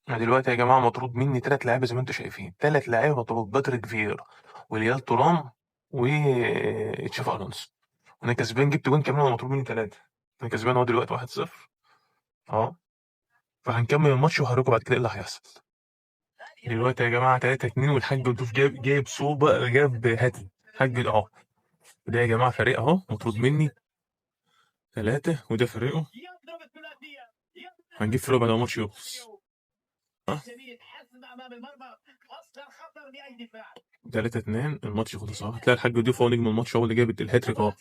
أنا دلوقتي يا جماعة مطرود مني 3 لعيبة زي ما أنتم شايفين، 3 لعيبة مطرود، باتريك فييرا وليال تورام وتشافي ألونسو. أنا كسبان، جبت جون كمان وأنا مطرود مني 3. أنا كسبان أهو دلوقتي 1-0 أهو. فهنكمل الماتش وهوريكم بعد كده إيه اللي هيحصل. دلوقتي يا جماعة 3-2 والحاج ضيوف جايب صوبة، جاب هاتريك الحاج أهو. ده يا جماعة فريق أهو مطرود مني 3 وده فريقه. هنجيب فريقه بعد ما الماتش يخلص. ها 3-2 الماتش خلص اهو. هتلاقي الحاج ضيوف هو نجم الماتش، هو اللي جاب الهاتريك اهو.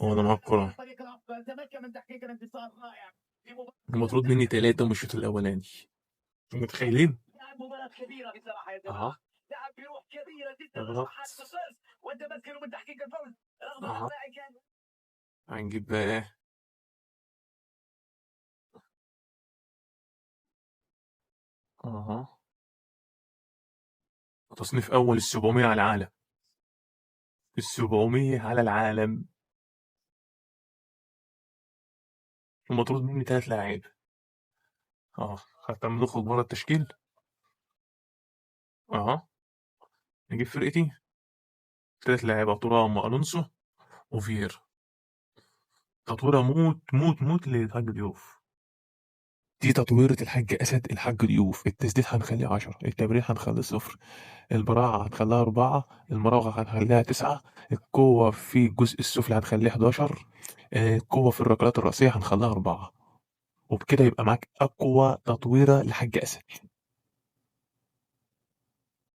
هو انا معاك الكورة. المطرود مني 3 من الشوط الأولاني. انتوا متخيلين؟ اهو بالظبط اهو. هنجيب بقى ايه؟ اهو. تصنيف أول ال700 على العالم. ال700 على العالم. المطرود مني 3 لاعيبة. اه حتى لما نخرج بره التشكيل اهو. نجيب فرقتي 3 لاعيبة، ترام وألونسو وفييرا. تطويرة موت موت موت للحاج ضيوف. دي تطويرة الحاج أسد الحاج ضيوف. التسديد هنخليه 10، التمرير هنخليه 0، البراعة هنخليها 4، المراوغة هنخليها 9، القوة في الجزء السفلي هنخليه 11، القوة في الركلات الرأسية هنخليها 4. وبكده يبقى معاك أقوى تطويرة لحاج أسد.